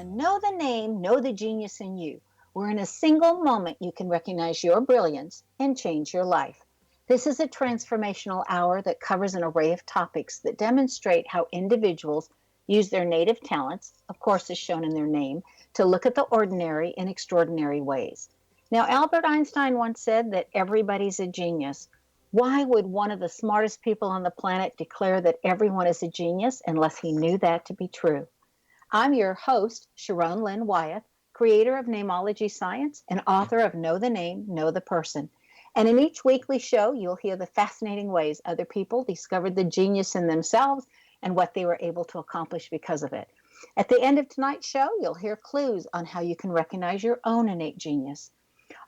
to Know the Name, Know the Genius in You, where in a single moment you can recognize your brilliance and change your life. This is a transformational hour that covers an array of topics that demonstrate how individuals use their native talents, of course as shown in their name, to look at the ordinary in extraordinary ways. Now, Albert Einstein once said that everybody's a genius. Why would one of the smartest people on the planet declare that everyone is a genius unless he knew that to be true? I'm your host, Sharon Lynn Wyeth, creator of Namology Science and author of Know the Name, Know the Person. And in each weekly show, you'll hear the fascinating ways other people discovered the genius in themselves and what they were able to accomplish because of it. At the end of tonight's show, you'll hear clues on how you can recognize your own innate genius.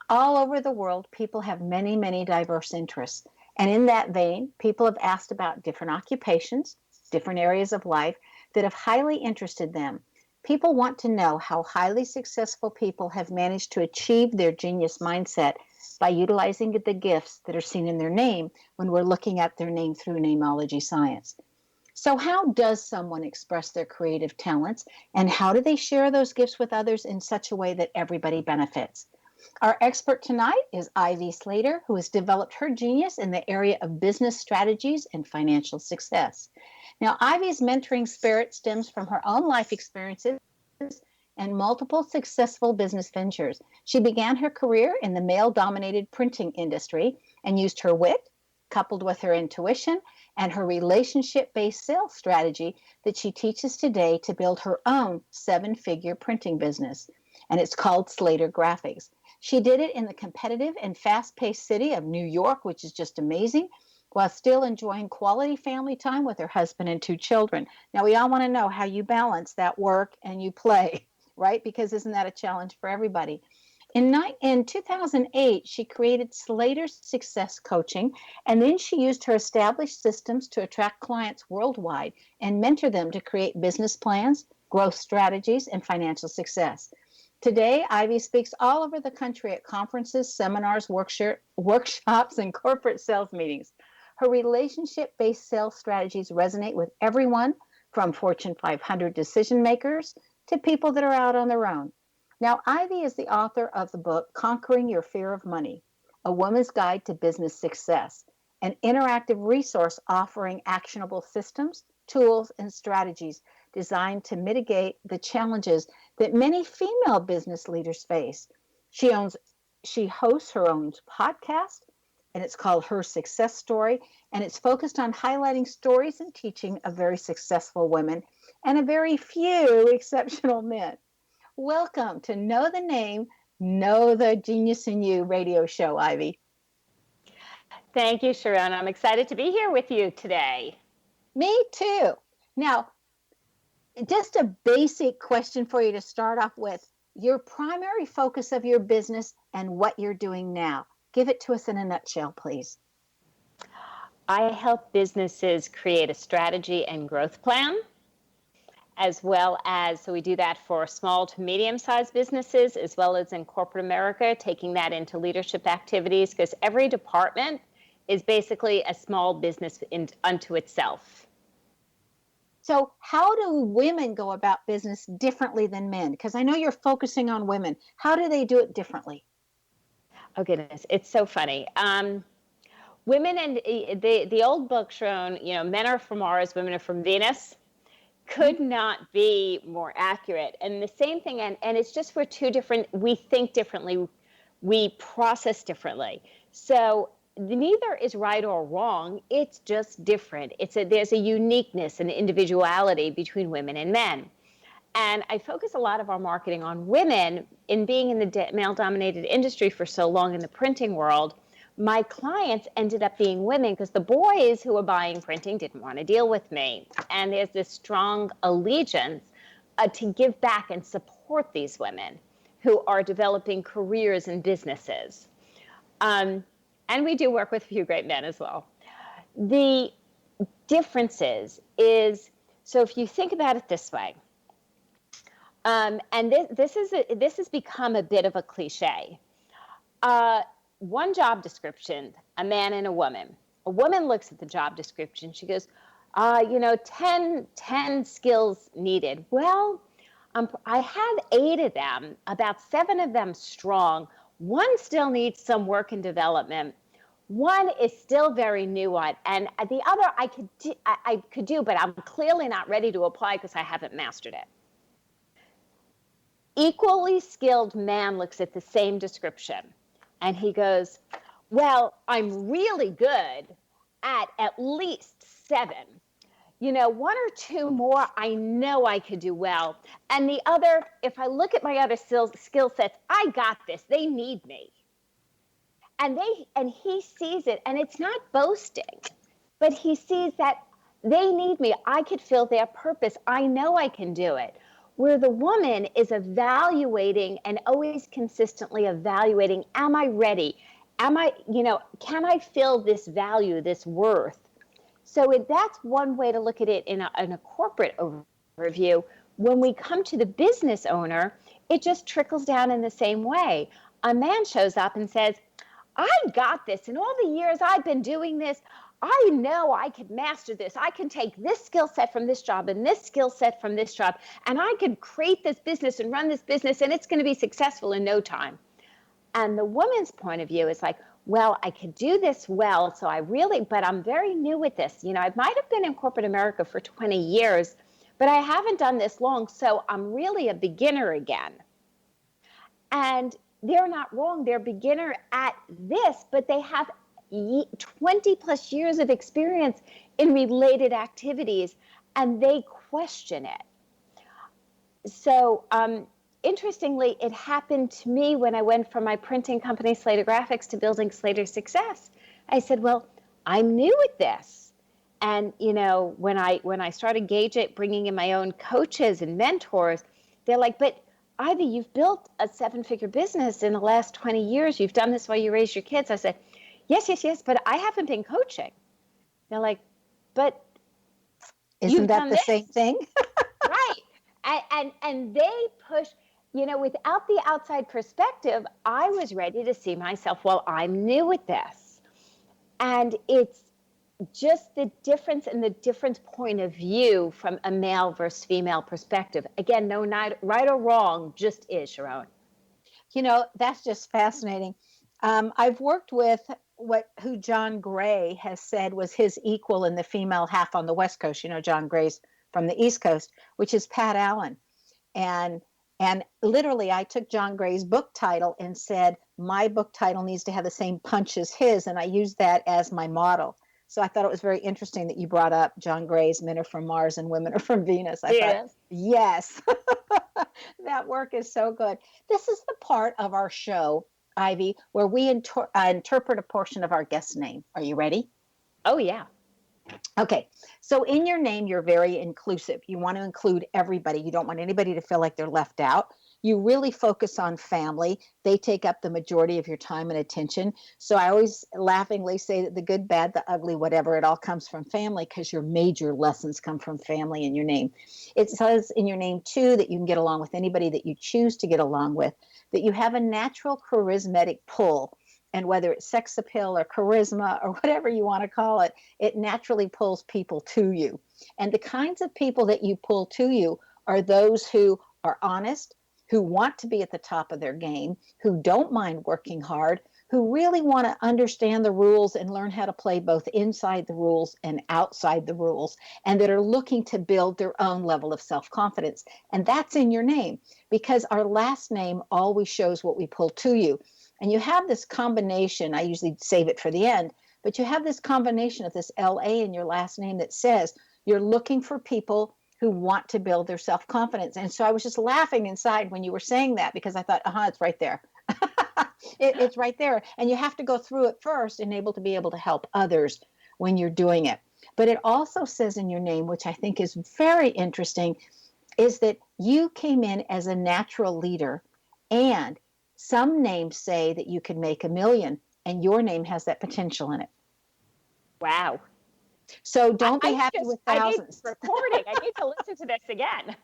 All over the world, people have many, many diverse interests. And in that vein, people have asked about different occupations, different areas of life that have highly interested them. People want to know how highly successful people have managed to achieve their genius mindset by utilizing the gifts that are seen in their name when we're looking at their name through namology science. So how does someone express their creative talents, and how do they share those gifts with others in such a way that everybody benefits? Our expert tonight is Ivy Slater, who has developed her genius in the area of business strategies and financial success. Now, Ivy's mentoring spirit stems from her own life experiences and multiple successful business ventures. She began her career in the male-dominated printing industry and used her wit, coupled with her intuition and her relationship-based sales strategy that she teaches today to build her own seven-figure printing business. And it's called Slater Graphics. She did it in the competitive and fast-paced city of New York, which is just amazing, while still enjoying quality family time with her husband and two children. Now, we all want to know how you balance that work and you play, right? Because isn't that a challenge for everybody? In 2008, she created Slater Success Coaching, and then she used her established systems to attract clients worldwide and mentor them to create business plans, growth strategies, and financial success. Today, Ivy speaks all over the country at conferences, seminars, workshops, and corporate sales meetings. Her relationship-based sales strategies resonate with everyone from Fortune 500 decision makers to people that are out on their own. Now, Ivy is the author of the book, Conquering Your Fear of Money, A Woman's Guide to Business Success, an interactive resource offering actionable systems, tools, and strategies designed to mitigate the challenges that many female business leaders face. She hosts her own podcast, and it's called Her Success Story, and it's focused on highlighting stories and teaching of very successful women and a very few exceptional men. Welcome to Know the Name, Know the Genius in You radio show, Ivy. Thank you, Sharon. I'm excited to be here with you today. Me too. Now, just a basic question for you to start off with. Your primary focus of your business and what you're doing now. Give it to us in a nutshell, please. I help businesses create a strategy and growth plan, as well as, so we do that for small to medium-sized businesses, as well as in corporate America, taking that into leadership activities, because every department is basically a small business unto itself. So how do women go about business differently than men? Because I know you're focusing on women. How do they do it differently? Oh, goodness. It's so funny. Women, and the old book shown, men are from Mars, women are from Venus, could not be more accurate. And the same thing, and it's just we're two different, we think differently, we process differently. So neither is right or wrong. It's just different. There's a uniqueness and individuality between women and men. And I focus a lot of our marketing on women. In being in the male-dominated industry for so long in the printing world, my clients ended up being women because the boys who were buying printing didn't want to deal with me. And there's this strong allegiance to give back and support these women who are developing careers and businesses. And we do work with a few great men as well. The differences is, so if you think about it this way, and this has become a bit of a cliche. One job description, a man and a woman. A woman looks at the job description. She goes, 10 skills needed. Well, I have 8 of them, about 7 of them strong. One still needs some work and development. One is still very new at, and the other I could do, but I'm clearly not ready to apply because I haven't mastered it. Equally skilled man looks at the same description and he goes, well, I'm really good at least 7. 1 or 2 more, I know I could do well. And the other, if I look at my other skill sets, I got this. They need me. And he sees it, and it's not boasting, but he sees that they need me. I could fill their purpose. I know I can do it. Where the woman is evaluating and always consistently evaluating, am I ready? Can I fill this value, this worth? So that's one way to look at it in a corporate overview. When we come to the business owner, it just trickles down in the same way. A man shows up and says, I got this. In all the years I've been doing this, I know I could master this. I can take this skill set from this job and this skill set from this job, and I could create this business and run this business, and it's going to be successful in no time. And the woman's point of view is like, well, I could do this well, but I'm very new at this. I might have been in corporate America for 20 years, but I haven't done this long, so I'm really a beginner again. And they're not wrong. They're beginner at this, but they have 20 plus years of experience in related activities, and they question it. So, interestingly, it happened to me when I went from my printing company, Slater Graphics, to building Slater Success. I said, well, I'm new at this. And, when I started bringing in my own coaches and mentors, they're like, but Ivy, you've built a 7-figure business in the last 20 years. You've done this while you raised your kids. I said, yes, but I haven't been coaching. They're like, but isn't that the same thing? Right. And they push, without the outside perspective, I was ready to see myself, well, I'm new at this. And it's just the difference in the different point of view from a male versus female perspective. Again, no right or wrong, just is, Sharon. That's just fascinating. I've worked with who John Gray has said was his equal in the female half on the West Coast. John Gray's from the East Coast, which is Pat Allen. And literally, I took John Gray's book title and said, my book title needs to have the same punch as his. And I used that as my model. So I thought it was very interesting that you brought up John Gray's Men Are From Mars and Women Are From Venus. I thought, yes, that work is so good. This is the part of our show, Ivy, where we interpret a portion of our guest's name. Are you ready? Oh, yeah. Okay. So in your name, you're very inclusive. You want to include everybody. You don't want anybody to feel like they're left out. You really focus on family. They take up the majority of your time and attention. So I always laughingly say that the good, bad, the ugly, whatever, it all comes from family because your major lessons come from family in your name. It says in your name, too, that you can get along with anybody that you choose to get along with, that you have a natural charismatic pull. And whether it's sex appeal or charisma or whatever you want to call it, it naturally pulls people to you. And the kinds of people that you pull to you are those who are honest, who want to be at the top of their game, who don't mind working hard, who really want to understand the rules and learn how to play both inside the rules and outside the rules, and that are looking to build their own level of self-confidence. And that's in your name, because our last name always shows what we pull to you. And you have this combination, I usually save it for the end, but you have this combination of this LA in your last name that says you're looking for people who want to build their self-confidence. And so I was just laughing inside when you were saying that, because I thought, it's right there. It's right there. And you have to go through it first and be able to help others when you're doing it. But it also says in your name, which I think is very interesting, is that you came in as a natural leader, and some names say that you can make $1 million, and your name has that potential in it. Wow. So don't be happy with thousands. I need recording. I need to listen to this again.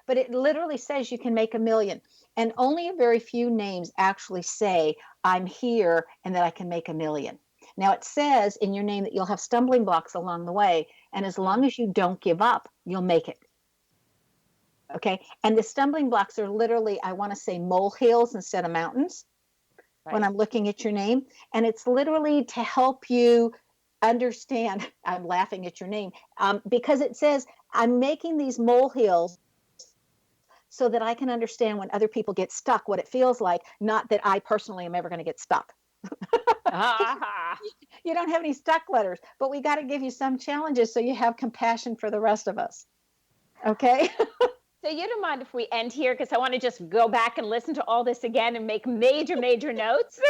But it literally says you can make $1 million. And only a very few names actually say, I'm here and that I can make $1 million. Now, it says in your name that you'll have stumbling blocks along the way. And as long as you don't give up, you'll make it. Okay. And the stumbling blocks are literally, I want to say molehills instead of mountains when I'm looking at your name. And it's literally to help you understand. I'm laughing at your name because it says I'm making these molehills so that I can understand when other people get stuck, what it feels like, not that I personally am ever going to get stuck. You don't have any stuck letters, but we got to give you some challenges so you have compassion for the rest of us. Okay. So you don't mind if we end here? Because I want to just go back and listen to all this again and make major notes.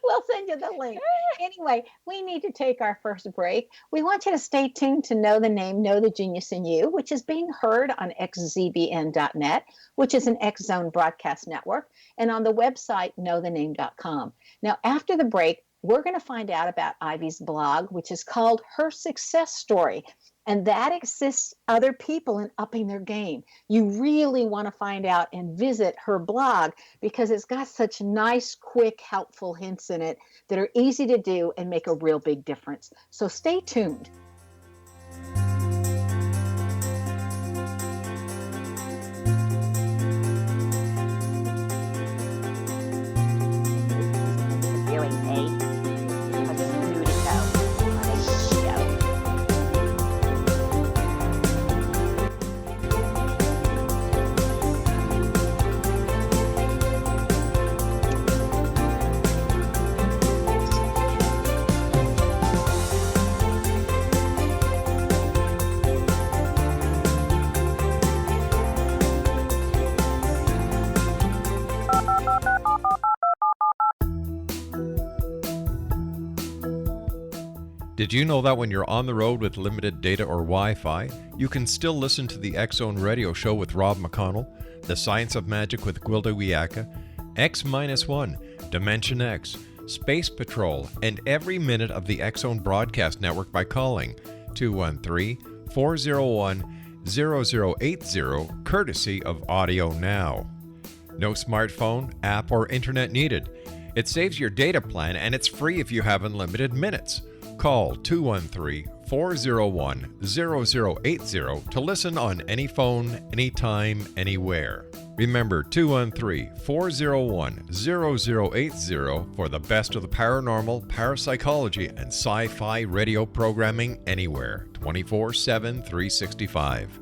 We'll send you the link. Anyway, we need to take our first break. We want you to stay tuned to Know the Name, Know the Genius in You, which is being heard on xzbn.net, which is an X Zone broadcast network, and on the website knowthename.com. Now, after the break, we're going to find out about Ivy's blog, which is called Her Success Story. And that assists other people in upping their game. You really want to find out and visit her blog because it's got such nice, quick, helpful hints in it that are easy to do and make a real big difference. So stay tuned. Did you know that when you're on the road with limited data or Wi-Fi, you can still listen to the X Zone Radio Show with Rob McConnell, The Science of Magic with Gwilda Wiyaka, X-1, Dimension X, Space Patrol, and every minute of the X Zone Broadcast Network by calling 213-401-0080, courtesy of Audio Now. No smartphone, app, or internet needed. It saves your data plan and it's free if you have unlimited minutes. Call 213-401-0080 to listen on any phone, anytime, anywhere. Remember 213-401-0080 for the best of the paranormal, parapsychology, and sci-fi radio programming anywhere, 24/7, 365.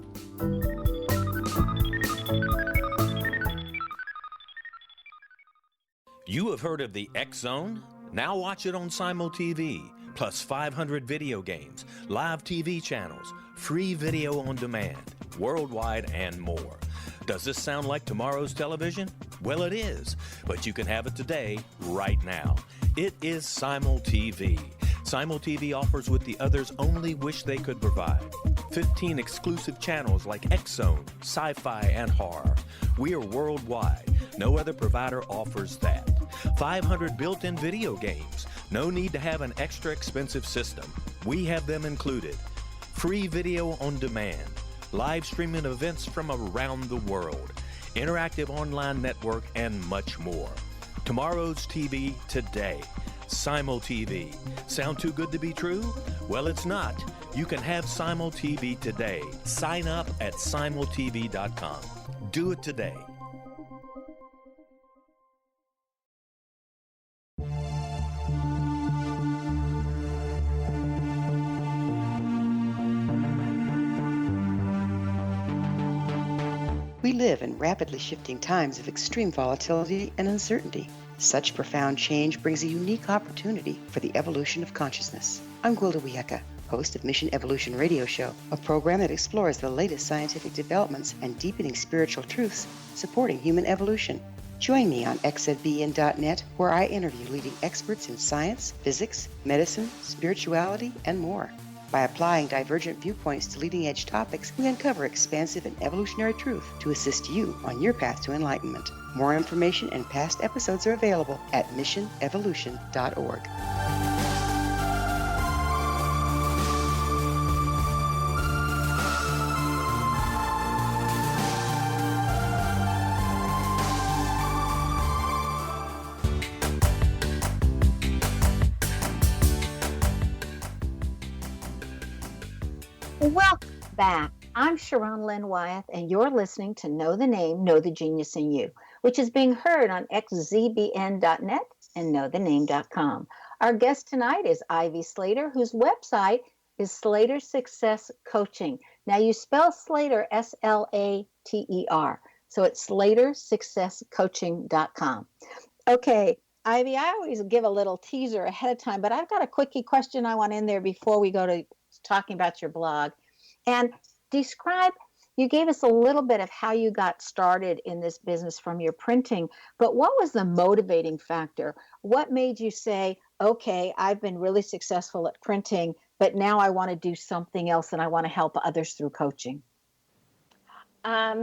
You have heard of the X Zone? Now watch it on Simul TV. Plus 500 video games, live TV channels, free video on demand, worldwide, and more. Does this sound like tomorrow's television? Well, it is, but you can have it today, right now. It is Simul TV. Simul TV offers what the others only wish they could provide. 15 exclusive channels like X Zone, sci-fi, and horror. We are worldwide. No other provider offers that. 500 built-in video games. No need to have an extra expensive system. We have them included. Free video on demand. Live streaming events from around the world. Interactive online network and much more. Tomorrow's TV today. Simul TV. Sound too good to be true? Well, it's not. You can have Simul TV today. Sign up at simultv.com. Do it today. We live in rapidly shifting times of extreme volatility and uncertainty. Such profound change brings a unique opportunity for the evolution of consciousness. I'm Gwilda Wiyaka, host of Mission Evolution Radio Show, a program that explores the latest scientific developments and deepening spiritual truths supporting human evolution. Join me on xzbn.net, where I interview leading experts in science, physics, medicine, spirituality, and more. By applying divergent viewpoints to leading-edge topics, we uncover expansive and evolutionary truth to assist you on your path to enlightenment. More information and past episodes are available at missionevolution.org. Welcome back. I'm Sharon Lynn Wyeth, and you're listening to Know the Name, Know the Genius in You, which is being heard on xzbn.net and knowthename.com. Our guest tonight is Ivy Slater, whose website is Slater Success Coaching. Now, you spell Slater Slater, so it's slatersuccesscoaching.com. Okay, Ivy, I always give a little teaser ahead of time, but I've got a quickie question I want in there before we go to talking about your blog. And describe, you gave us a little bit of how you got started in this business from your printing, but what was the motivating factor? What made you say, okay, I've been really successful at printing, but now I want to do something else and I want to help others through coaching? So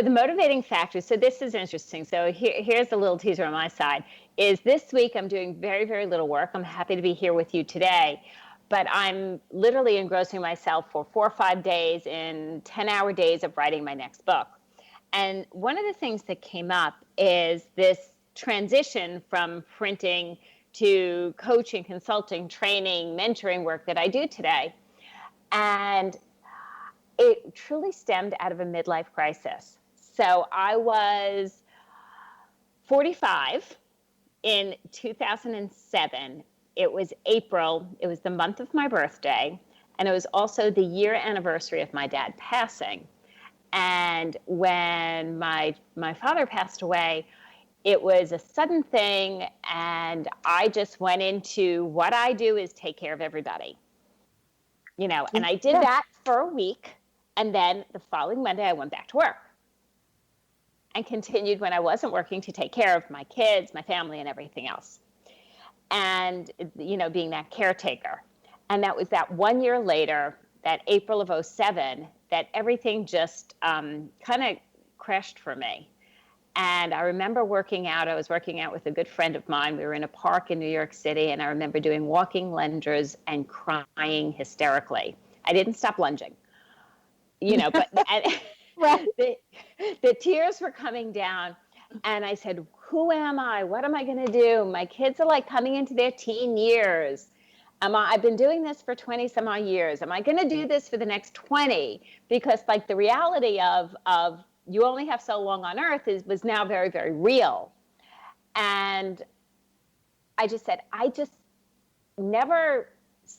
the motivating factor, so this is interesting. So here's a little teaser on my side, is this week I'm doing very, very little work. I'm happy to be here with you today, but I'm literally engrossing myself for 4 or 5 days in 10-hour days of writing my next book. And one of the things that came up is this transition from printing to coaching, consulting, training, mentoring work that I do today. And it truly stemmed out of a midlife crisis. So I was 45 in 2007. It was April. It was the month of my birthday. And it was also the year anniversary of my dad passing. And when my father passed away, it was a sudden thing. And I just went into what I do is take care of everybody. And I did that for a week. And then the following Monday, I went back to work and continued when I wasn't working to take care of my kids, my family, and everything else. And, being that caretaker. And that was that 1 year later, that April of 2007, that everything just kind of crashed for me. And I remember working out. I was working out with a good friend of mine. We were in a park in New York City, and I remember doing walking lunges and crying hysterically. I didn't stop lunging. But right. the tears were coming down, and I said, who am I? What am I going to do? My kids are like coming into their teen years. I've been doing this for 20 some odd years. Am I going to do this for the next 20? Because the reality of you only have so long on earth was now very, very real. And I just said, I just never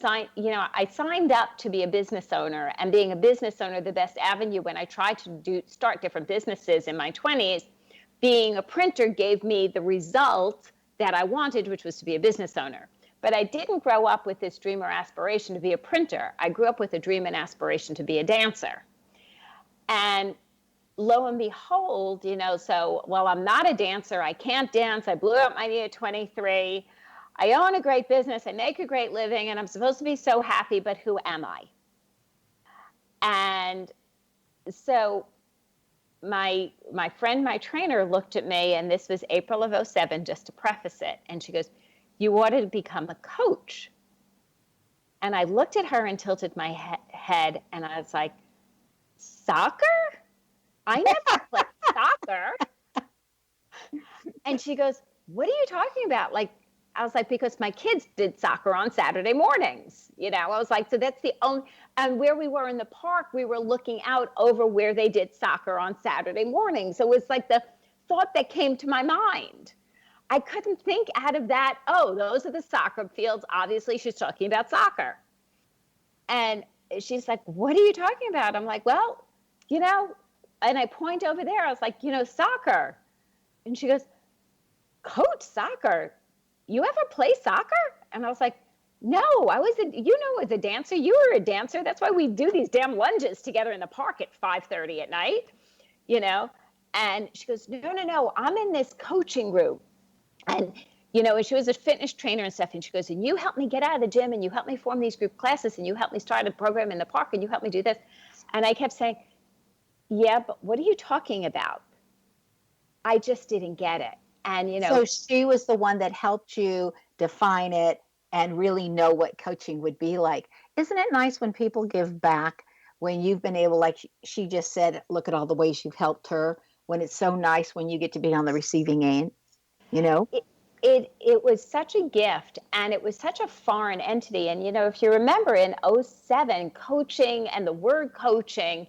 I signed up to be a business owner, and being a business owner, the best avenue when I tried to start different businesses in my 20s, being a printer gave me the result that I wanted, which was to be a business owner. But I didn't grow up with this dream or aspiration to be a printer. I grew up with a dream and aspiration to be a dancer. And lo and behold, so while I'm not a dancer, I can't dance. I blew up my knee at 23. I own a great business, I make a great living, and I'm supposed to be so happy, but who am I? And so my friend, my trainer, looked at me, and this was April of 2007, just to preface it, and she goes, you ought to become a coach. And I looked at her and tilted my head, and I was like, soccer? I never played soccer. And she goes, what are you talking about? I was like, because my kids did soccer on Saturday mornings. I was like, so that's the only, and where we were in the park, we were looking out over where they did soccer on Saturday mornings. So it was like the thought that came to my mind. I couldn't think out of that, oh, those are the soccer fields. Obviously, she's talking about soccer. And she's like, what are you talking about? I'm like, well, and I point over there. I was like, soccer. And she goes, coach soccer? You ever play soccer? And I was like, no, I was a dancer. You were a dancer. That's why we do these damn lunges together in the park at 5:30 at night, And she goes, no, I'm in this coaching group. And, and she was a fitness trainer and stuff. And she goes, and you helped me get out of the gym, and you helped me form these group classes, and you helped me start a program in the park, and you helped me do this. And I kept saying, yeah, but what are you talking about? I just didn't get it. And, So she was the one that helped you define it and really know what coaching would be like. Isn't it nice when people give back, when you've been able, like she just said, look at all the ways you've helped her, when it's so nice when you get to be on the receiving end, it was such a gift, and it was such a foreign entity. And, if you remember in '07, coaching and the word coaching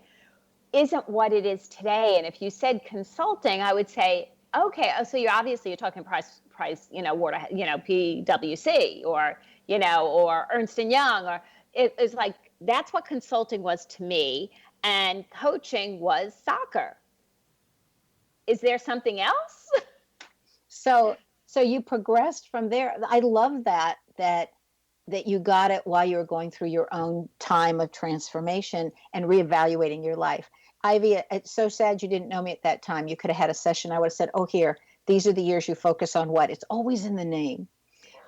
isn't what it is today. And if you said consulting, I would say, okay, so you're talking price, Water, PwC or Ernst & Young, or it is like, that's what consulting was to me. And coaching was soccer. Is there something else? So you progressed from there. I love that you got it while you were going through your own time of transformation and reevaluating your life. Ivy, it's so sad you didn't know me at that time. You could have had a session. I would have said, oh, here, these are the years you focus on what? It's always in the name.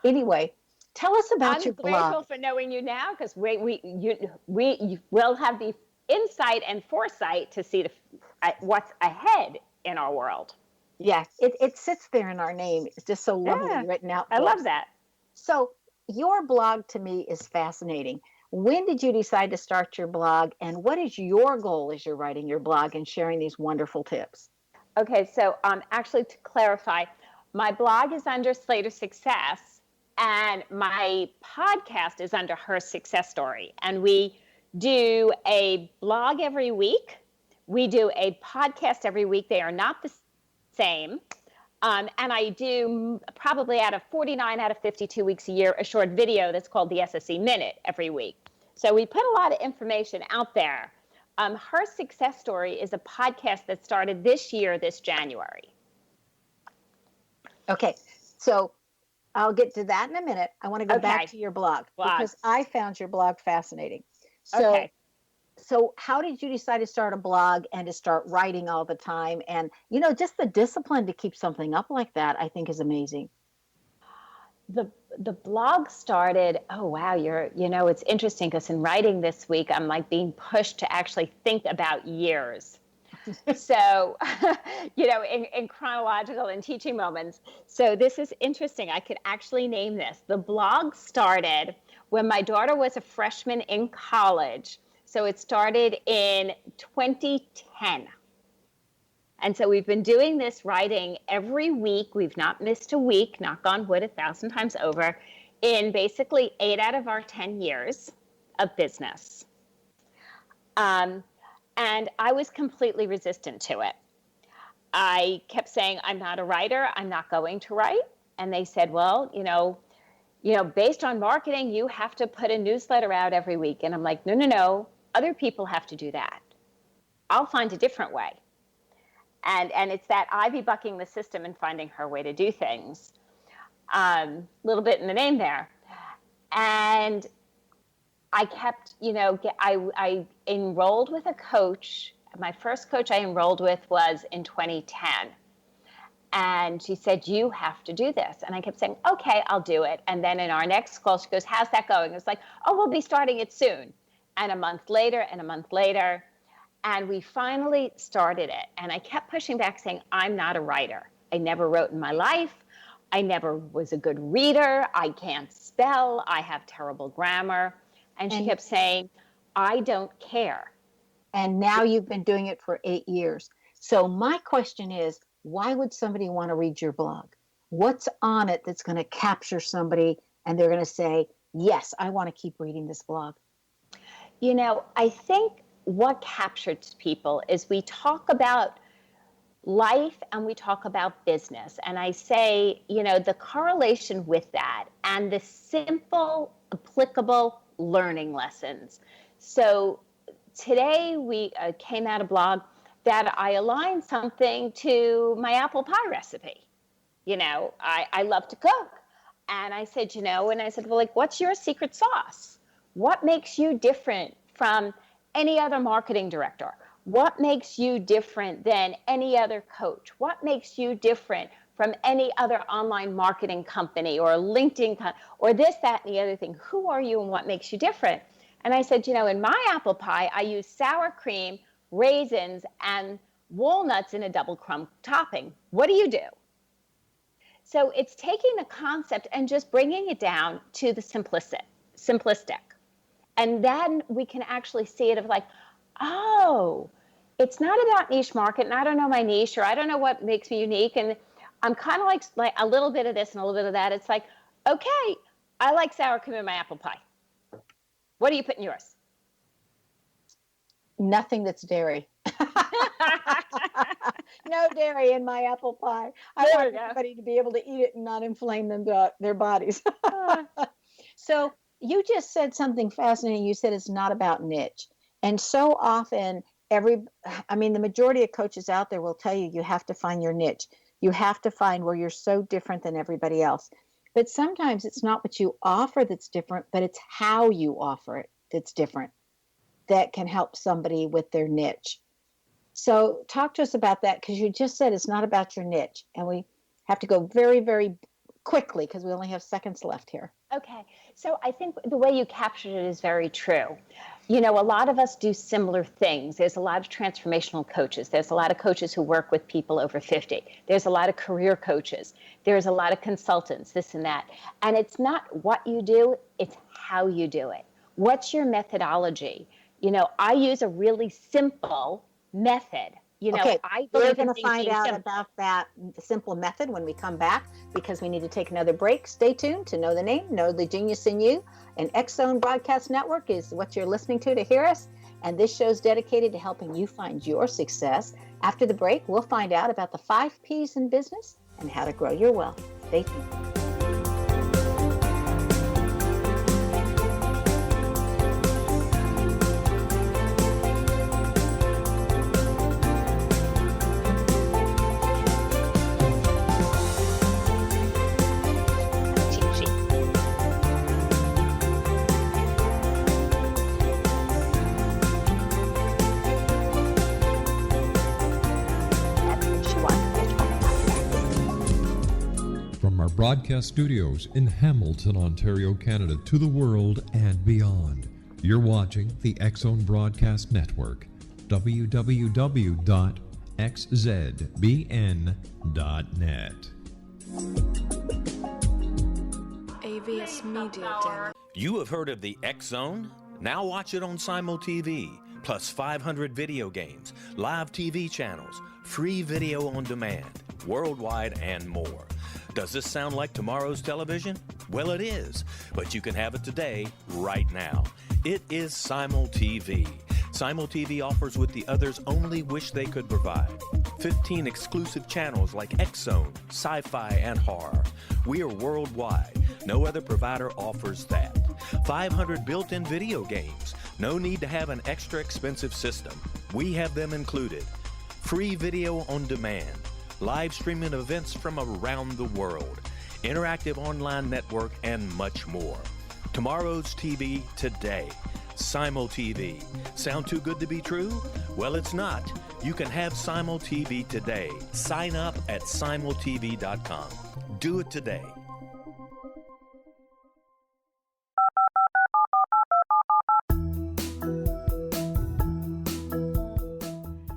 Anyway, tell us about your blog. I'm grateful for knowing you now, because we will have the insight and foresight to see what's ahead in our world. Yeah, it sits there in our name. It's just so lovely written out. I love that. So your blog to me is fascinating. When did you decide to start your blog, and what is your goal as you're writing your blog and sharing these wonderful tips? Okay, so actually, to clarify, my blog is under Slater Success, and my podcast is under Her Success Story. And we do a blog every week. We do a podcast every week. They are not the same. And I do probably out of 49 out of 52 weeks a year, a short video that's called the SSE Minute every week. So we put a lot of information out there. Her Success Story is a podcast that started this January. Okay. So I'll get to that in a minute. I want to go back to your blog because I found your blog fascinating. So how did you decide to start a blog and to start writing all the time? And, just the discipline to keep something up like that, I think is amazing. The blog started, it's interesting because in writing this week, I'm like being pushed to actually think about years. So, in chronological and teaching moments. So this is interesting. I could actually name this. The blog started when my daughter was a freshman in college. So it started in 2010. And so we've been doing this writing every week. We've not missed a week, knock on wood 1,000 times over, in basically 8 out of our 10 years of business. And I was completely resistant to it. I kept saying, I'm not a writer. I'm not going to write. And they said, well, based on marketing, you have to put a newsletter out every week. And I'm like, no. Other people have to do that. I'll find a different way. And it's that Ivy bucking the system and finding her way to do things. A little bit in the name there. And I kept, I enrolled with a coach. My first coach I enrolled with was in 2010. And she said, you have to do this. And I kept saying, okay, I'll do it. And then in our next call, she goes, how's that going? It's like, oh, we'll be starting it soon. And a month later, and we finally started it. And I kept pushing back saying, I'm not a writer. I never wrote in my life. I never was a good reader. I can't spell. I have terrible grammar. And she kept saying, I don't care. And now you've been doing it for 8 years. So my question is, why would somebody want to read your blog? What's on it that's going to capture somebody and they're going to say, yes, I want to keep reading this blog? I think what captures people is we talk about life and we talk about business. And I say, the correlation with that and the simple, applicable learning lessons. So today we came out a blog that I aligned something to my apple pie recipe. I love to cook. And I said, well, what's your secret sauce? What makes you different from any other marketing director? What makes you different than any other coach? What makes you different from any other online marketing company or LinkedIn or this, that, and the other thing? Who are you and what makes you different? And I said, in my apple pie, I use sour cream, raisins, and walnuts in a double crumb topping. What do you do? So it's taking the concept and just bringing it down to the simplistic. And then we can actually see it of it's not about niche market, and I don't know my niche, or I don't know what makes me unique, and I'm kind of like a little bit of this and a little bit of that. It's like, okay, I like sour cream in my apple pie. What do you put in yours? Nothing that's dairy. No dairy in my apple pie. I want everybody to be able to eat it and not inflame their bodies. So you just said something fascinating. You said it's not about niche. And so often the majority of coaches out there will tell you, you have to find your niche. You have to find where you're so different than everybody else. But sometimes it's not what you offer that's different, but it's how you offer it that's different, that can help somebody with their niche. So talk to us about that, because you just said it's not about your niche. And we have to go very, very quickly because we only have seconds left here. Okay. So I think the way you captured it is very true. You know, a lot of us do similar things. There's a lot of transformational coaches. There's a lot of coaches who work with people over 50. There's a lot of career coaches. There's a lot of consultants, this and that. And it's not what you do, it's how you do it. What's your methodology? You know, I use a really simple method. You know, okay, we're going to find out simple about that simple method when we come back, because we need to take another break. Stay tuned to Know the Name, Know the Genius in You. And X Zone Broadcast Network is what you're listening to hear us. And this show is dedicated to helping you find your success. After the break, we'll find out about the 5 P's in business and how to grow your wealth. Stay tuned. Broadcast studios in Hamilton, Ontario, Canada, to the world and beyond. You're watching the X Zone Broadcast Network, www.xzbn.net. AVS Media Demo. You have heard of the X Zone? Now watch it on Simul TV, plus 500 video games, live TV channels, free video on demand, worldwide, and more. Does this sound like tomorrow's television? Well, it is, but you can have it today, right now. It is Simul TV. Simul TV offers what the others only wish they could provide. 15 exclusive channels like X Zone, sci-fi, and horror. We are worldwide. No other provider offers that. 500 built-in video games. No need to have an extra expensive system. We have them included. Free video on demand. Live streaming events from around the world, interactive online network, and much more. Tomorrow's TV today. Simul TV. Sound too good to be true? Well, it's not. You can have Simul TV today. Sign up at simultv.com. Do it today.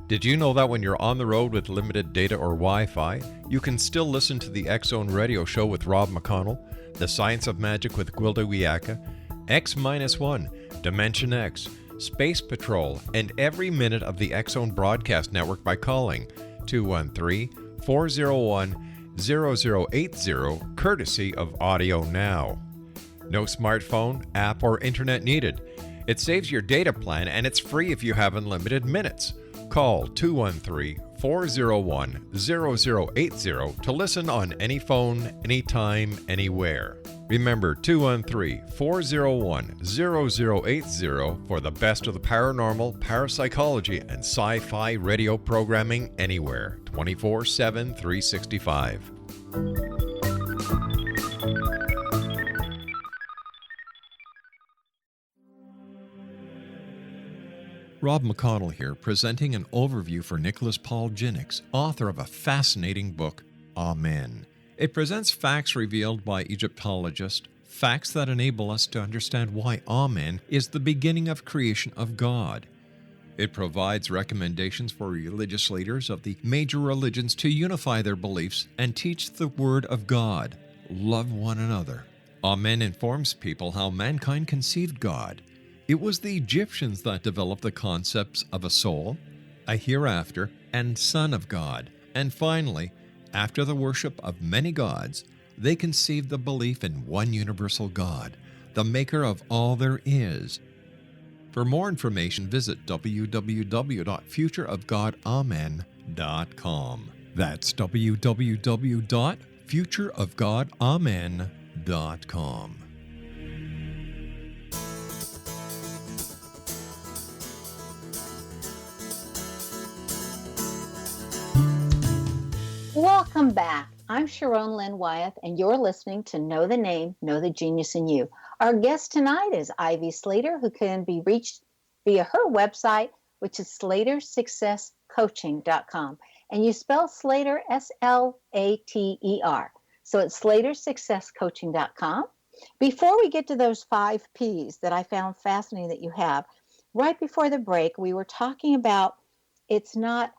Did you know that when you're on the road with limited data or Wi-Fi, you can still listen to the X Zone Radio Show with Rob McConnell, The Science of Magic with Gwilda Wiyaka, X-1, Dimension X, Space Patrol, and every minute of the X Zone Broadcast Network by calling 213-401-0080, courtesy of Audio Now. No smartphone, app, or internet needed. It saves your data plan, and it's free if you have unlimited minutes. Call 213-401-0080 to listen on any phone, anytime, anywhere. Remember 213-401-0080 for the best of the paranormal, parapsychology, and sci-fi radio programming anywhere, 24/7, 365. Rob McConnell here, presenting an overview for Nicholas Paul Jennings, author of a fascinating book, Amen. It presents facts revealed by Egyptologists, facts that enable us to understand why Amen is the beginning of creation of God. It provides recommendations for religious leaders of the major religions to unify their beliefs and teach the Word of God. Love one another. Amen informs people how mankind conceived God. It was the Egyptians that developed the concepts of a soul, a hereafter, and Son of God, and finally, After the worship of many gods, they conceived the belief in one universal God, the maker of all there is. For more information, visit www.futureofgodamen.com. That's www.futureofgodamen.com. Welcome back. I'm Sharon Lynn Wyeth, and you're listening to Know the Name, Know the Genius in You. Our guest tonight is Ivy Slater, who can be reached via her website, which is slatersuccesscoaching.com. And you spell Slater Slater. So it's slatersuccesscoaching.com. Before we get to those 5 Ps that I found fascinating that you have, right before the break, we were talking about it's not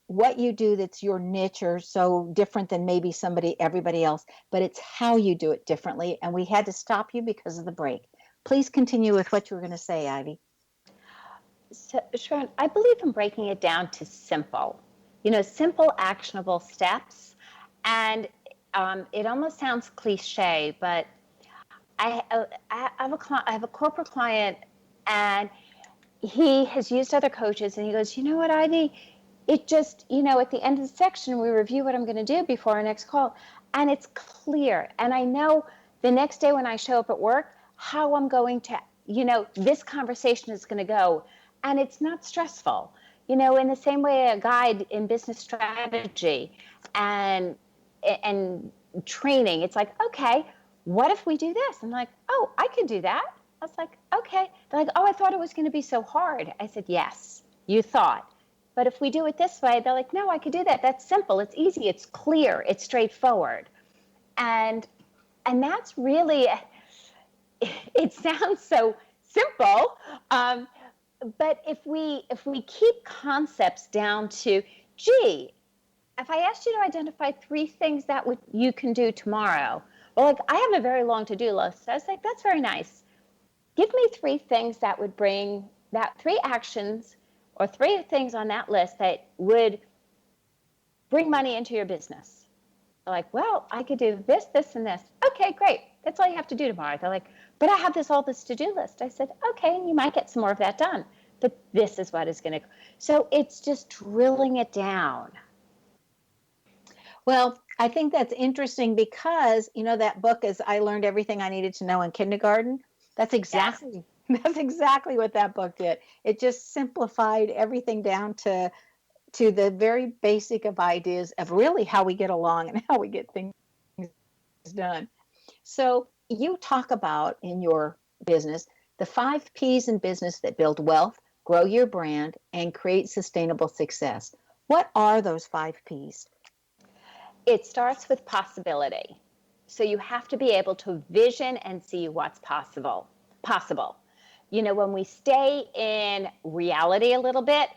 what you do that's your niche or so different than maybe everybody else, but it's how you do it differently. And we had to stop you because of the break. Please continue with what you were going to say, Ivy. So, Sharon, I believe in breaking it down to simple, simple, actionable steps. And it almost sounds cliche, but I have a corporate client, and he has used other coaches, and he goes, you know what, Ivy? It just, at the end of the section, we review what I'm going to do before our next call. And it's clear. And I know the next day when I show up at work, how I'm going to, this conversation is going to go. And it's not stressful. In the same way a guide in business strategy and training, it's like, okay, what if we do this? I'm like, oh, I could do that. I was like, okay. They're like, oh, I thought it was going to be so hard. I said, yes, you thought. But if we do it this way, they're like, no, I could do that. That's simple. It's easy. It's clear. It's straightforward. And that's really, it sounds so simple. But if we keep concepts down to, gee, if I asked you to identify 3 things that you can do tomorrow, well, like I have a very long to-do list. I was like, that's very nice. Give me 3 things that would bring that 3 actions or 3 things on that list that would bring money into your business. They're like, well, I could do this, this, and this. Okay, great. That's all you have to do tomorrow. They're like, but I have all this to-do list. I said, okay, you might get some more of that done, but this is what is going to. So it's just drilling it down. Well, I think that's interesting because, that book is I Learned Everything I Needed to Know in Kindergarten. That's exactly what that book did. It just simplified everything down to the very basic of ideas of really how we get along and how we get things done. So you talk about in your business the 5 Ps in business that build wealth, grow your brand, and create sustainable success. What are those 5 Ps? It starts with possibility. So you have to be able to vision and see what's possible. When we stay in reality a little bit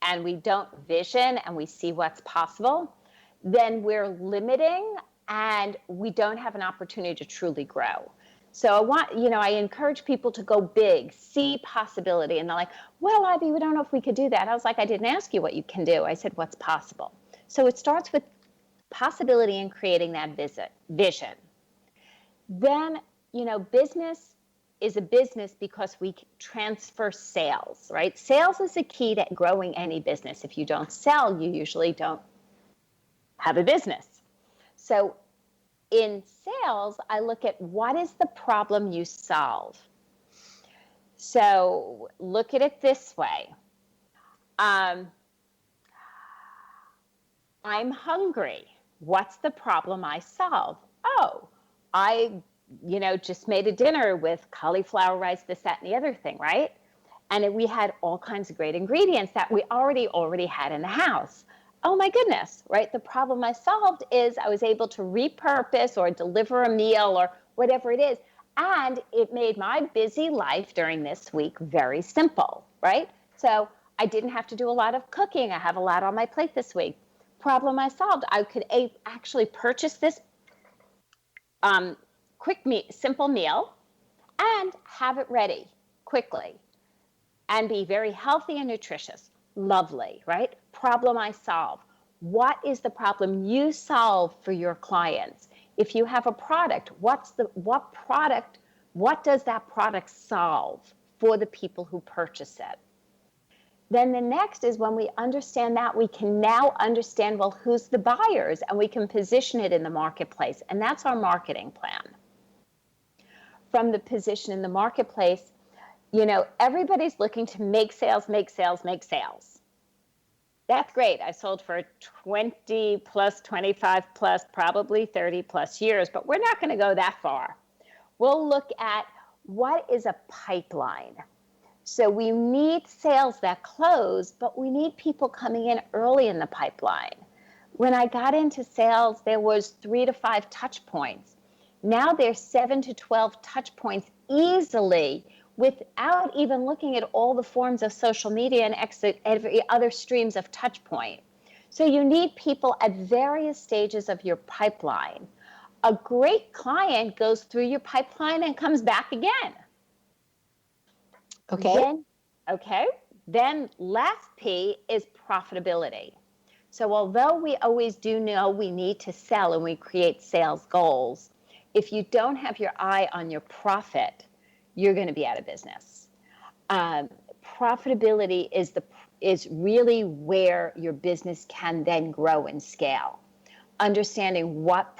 and we don't vision and we see what's possible, then we're limiting and we don't have an opportunity to truly grow. So I encourage people to go big, see possibility. And they're like, well, Ivy, we don't know if we could do that. I was like, I didn't ask you what you can do. I said, what's possible? So it starts with possibility and creating that vision. Then, business is a business because we transfer sales, right? Sales is the key to growing any business. If you don't sell, you usually don't have a business. So in sales, I look at what is the problem you solve. So look at it this way. I'm hungry. What's the problem I solve? Oh, I just made a dinner with cauliflower rice, this, that, and the other thing, right? And we had all kinds of great ingredients that we already had in the house. Oh my goodness, right? The problem I solved is I was able to repurpose or deliver a meal or whatever it is. And it made my busy life during this week very simple, right? So I didn't have to do a lot of cooking. I have a lot on my plate this week. Problem I solved, I could actually purchase this simple meal and have it ready quickly and be very healthy and nutritious. Lovely, right? Problem I solve. What is the problem you solve for your clients? If you have a product, what does that product solve for the people who purchase it? Then the next is when we understand that, we can now understand, well, who's the buyers, and we can position it in the marketplace. And that's our marketing plan. From the position in the marketplace, everybody's looking to make sales, make sales, make sales. That's great. I sold for 20 plus, 25 plus, probably 30 plus years, but we're not going to go that far. We'll look at what is a pipeline. So we need sales that close, but we need people coming in early in the pipeline. When I got into sales, there was 3 to 5 touch points. Now there's 7 to 12 touch points easily, without even looking at all the forms of social media and every other streams of touch point. So you need people at various stages of your pipeline. A great client goes through your pipeline and comes back again. Okay. Then last P is profitability. So although we always do know we need to sell and we create sales goals, if you don't have your eye on your profit, you're going to be out of business. Profitability is really where your business can then grow and scale. Understanding what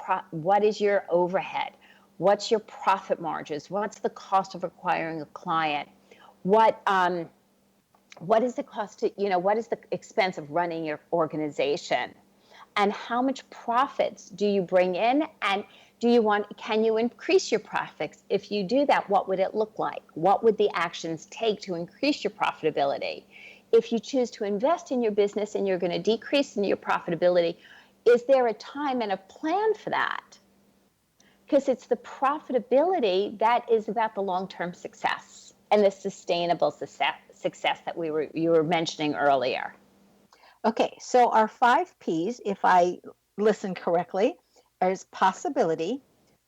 is your overhead, what's your profit margins, what's the cost of acquiring a client, what is the cost to, what is the expense of running your organization, and how much profits do you bring in, and can you increase your profits? If you do that, what would it look like? What would the actions take to increase your profitability? If you choose to invest in your business and you're going to decrease in your profitability, is there a time and a plan for that? Because it's the profitability that is about the long-term success and the sustainable success that you were mentioning earlier. Okay, so our 5 Ps, if I listen correctly, is possibility,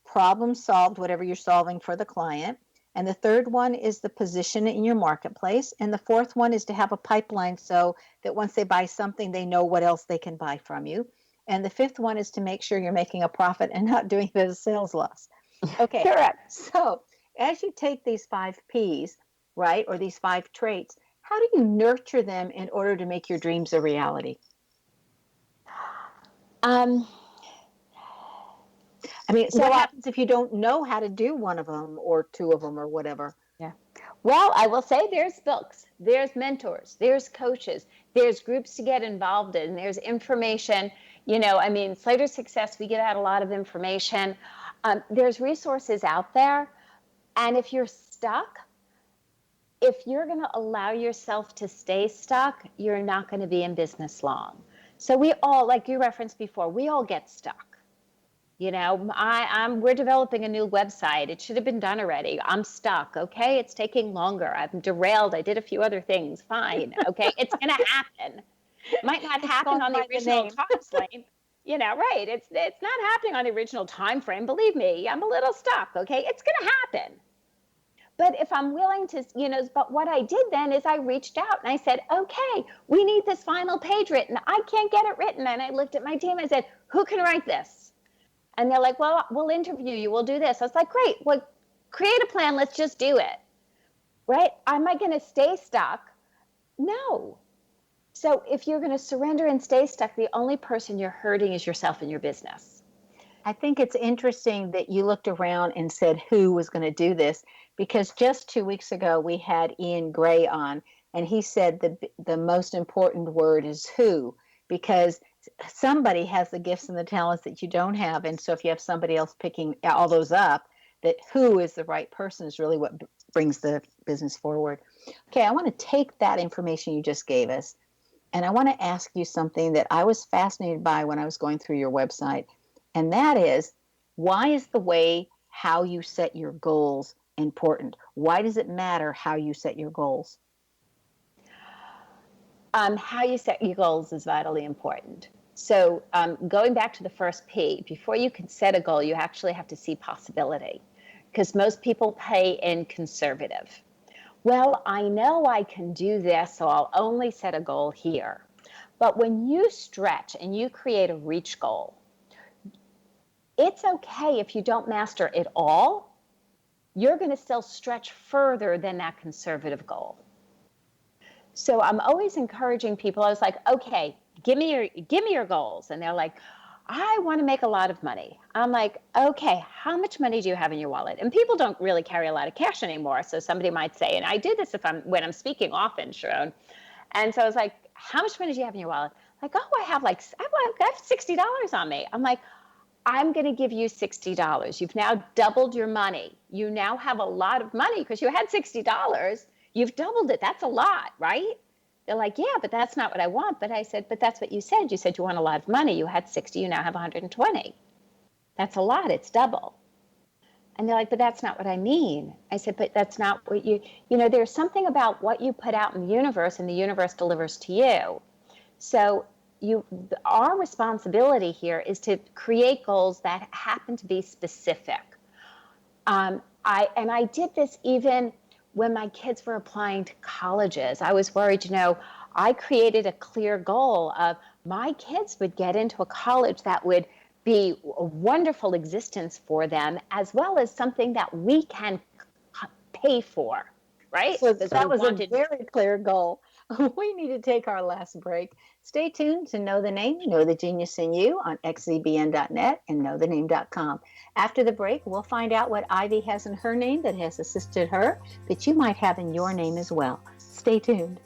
problem solved, whatever you're solving for the client. And the third one is the position in your marketplace. And the fourth one is to have a pipeline so that once they buy something, they know what else they can buy from you. And the fifth one is to make sure you're making a profit and not doing it as a sales loss. Okay. Correct. So as you take these 5 Ps, right, or these 5 traits, how do you nurture them in order to make your dreams a reality? What happens if you don't know how to do one of them or 2 of them or whatever? Yeah. Well, I will say there's books, there's mentors, there's coaches, there's groups to get involved in, there's information. Slater Success, we get out a lot of information. There's resources out there. And if you're stuck, if you're going to allow yourself to stay stuck, you're not going to be in business long. So we all, like you referenced before, we all get stuck. We're developing a new website. It should have been done already. I'm stuck. Okay. It's taking longer. I'm derailed. I did a few other things. Fine. Okay. It's going to happen. Might not happen on the original time frame. Right. It's not happening on the original time frame. Believe me, I'm a little stuck. Okay. It's going to happen. But if I'm willing to, but what I did then is I reached out and I said, okay, we need this final page written. I can't get it written. And I looked at my team and said, who can write this? And they're like, well, we'll interview you. We'll do this. I was like, great. Well, create a plan. Let's just do it. Right? Am I going to stay stuck? No. So if you're going to surrender and stay stuck, the only person you're hurting is yourself and your business. I think it's interesting that you looked around and said who was going to do this, because just 2 weeks ago we had Ian Gray on, and he said the most important word is who, because somebody has the gifts and the talents that you don't have. And so if you have somebody else picking all those up, that who is the right person is really what brings the business forward. Okay, I want to take that information you just gave us, and I want to ask you something that I was fascinated by when I was going through your website. And that is, why is the way how you set your goals important? Why does it matter how you set your goals? How you set your goals is vitally important. So going back to the first P, before you can set a goal, you actually have to see possibility, because most people pay in conservative. Well, I know I can do this, so I'll only set a goal here. But when you stretch and you create a reach goal, it's okay if you don't master it all. You're going to still stretch further than that conservative goal. So I'm always encouraging people. I was like, okay, give me your goals. And they're like, I want to make a lot of money. I'm like, okay, how much money do you have in your wallet? And people don't really carry a lot of cash anymore. So somebody might say, and I do this when I'm speaking often, Sharon. And so I was like, how much money do you have in your wallet? Like, oh, I have $60 on me. I'm like, I'm going to give you $60. You've now doubled your money. You now have a lot of money because you had $60. You've doubled it. That's a lot, right? They're like, yeah, but that's not what I want. But I said, but that's what you said. You said you want a lot of money. You had 60, you now have 120. That's a lot. It's double. And they're like, but that's not what I mean. I said, but that's not what there's something about what you put out in the universe and the universe delivers to you. So our responsibility here is to create goals that happen to be specific. I did this even when my kids were applying to colleges. I was worried, I created a clear goal of my kids would get into a college that would be a wonderful existence for them, as well as something that we can pay for, right? So that was a very clear goal. We need to take our last break. Stay tuned to Know the Name, Know the Genius in You on xzbn.net and knowthename.com. After the break, we'll find out what Ivy has in her name that has assisted her, that you might have in your name as well. Stay tuned.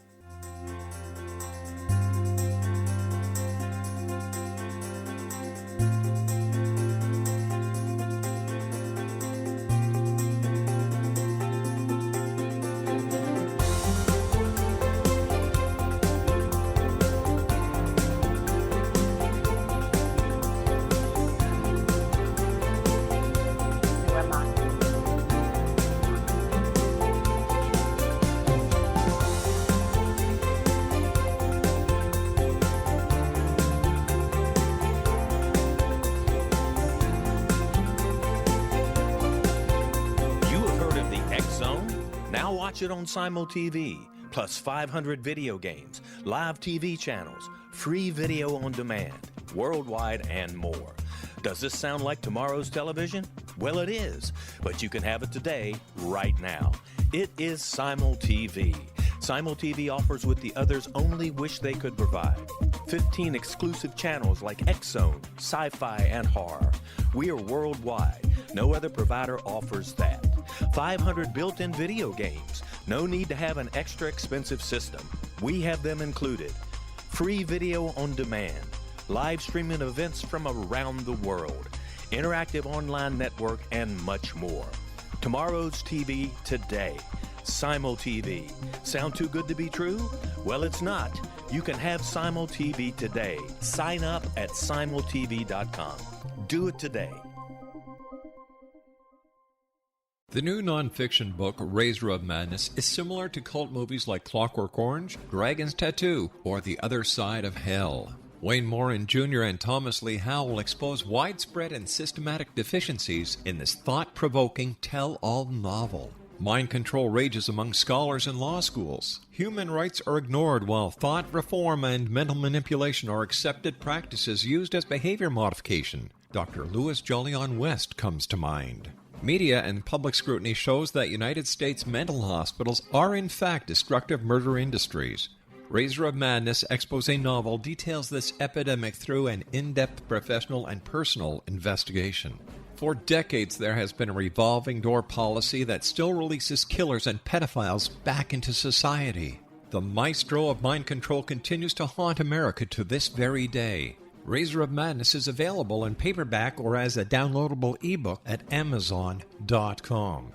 Watch it on Simul TV, plus 500 video games, live TV channels, free video on demand, worldwide, and more. Does this sound like tomorrow's television? Well, it is, but you can have it today, right now. It is Simul TV. Simul TV offers what the others only wish they could provide. 15 exclusive channels like X-Zone, Sci-Fi, and Horror. We are worldwide. No other provider offers that. 500 built-in video games. No need to have an extra expensive system. We have them included. Free video on demand. Live streaming events from around the world. Interactive online network, and much more. Tomorrow's TV today. Simul TV. Sound too good to be true? Well, it's not. You can have Simul TV today. Sign up at simultv.com. Do it today. The new nonfiction book, Razor of Madness, is similar to cult movies like Clockwork Orange, Dragon's Tattoo, or The Other Side of Hell. Wayne Morin Jr. and Thomas Lee Howell will expose widespread and systematic deficiencies in this thought-provoking tell-all novel. Mind control rages among scholars in law schools. Human rights are ignored while thought reform and mental manipulation are accepted practices used as behavior modification. Dr. Louis Jolyon West comes to mind. Media and public scrutiny shows that United States mental hospitals are in fact destructive murder industries. Razor of Madness expose novel details this epidemic through an in-depth professional and personal investigation. For decades, there has been a revolving door policy that still releases killers and pedophiles back into society. The maestro of mind control continues to haunt America to this very day. Razor of Madness is available in paperback or as a downloadable ebook at Amazon.com.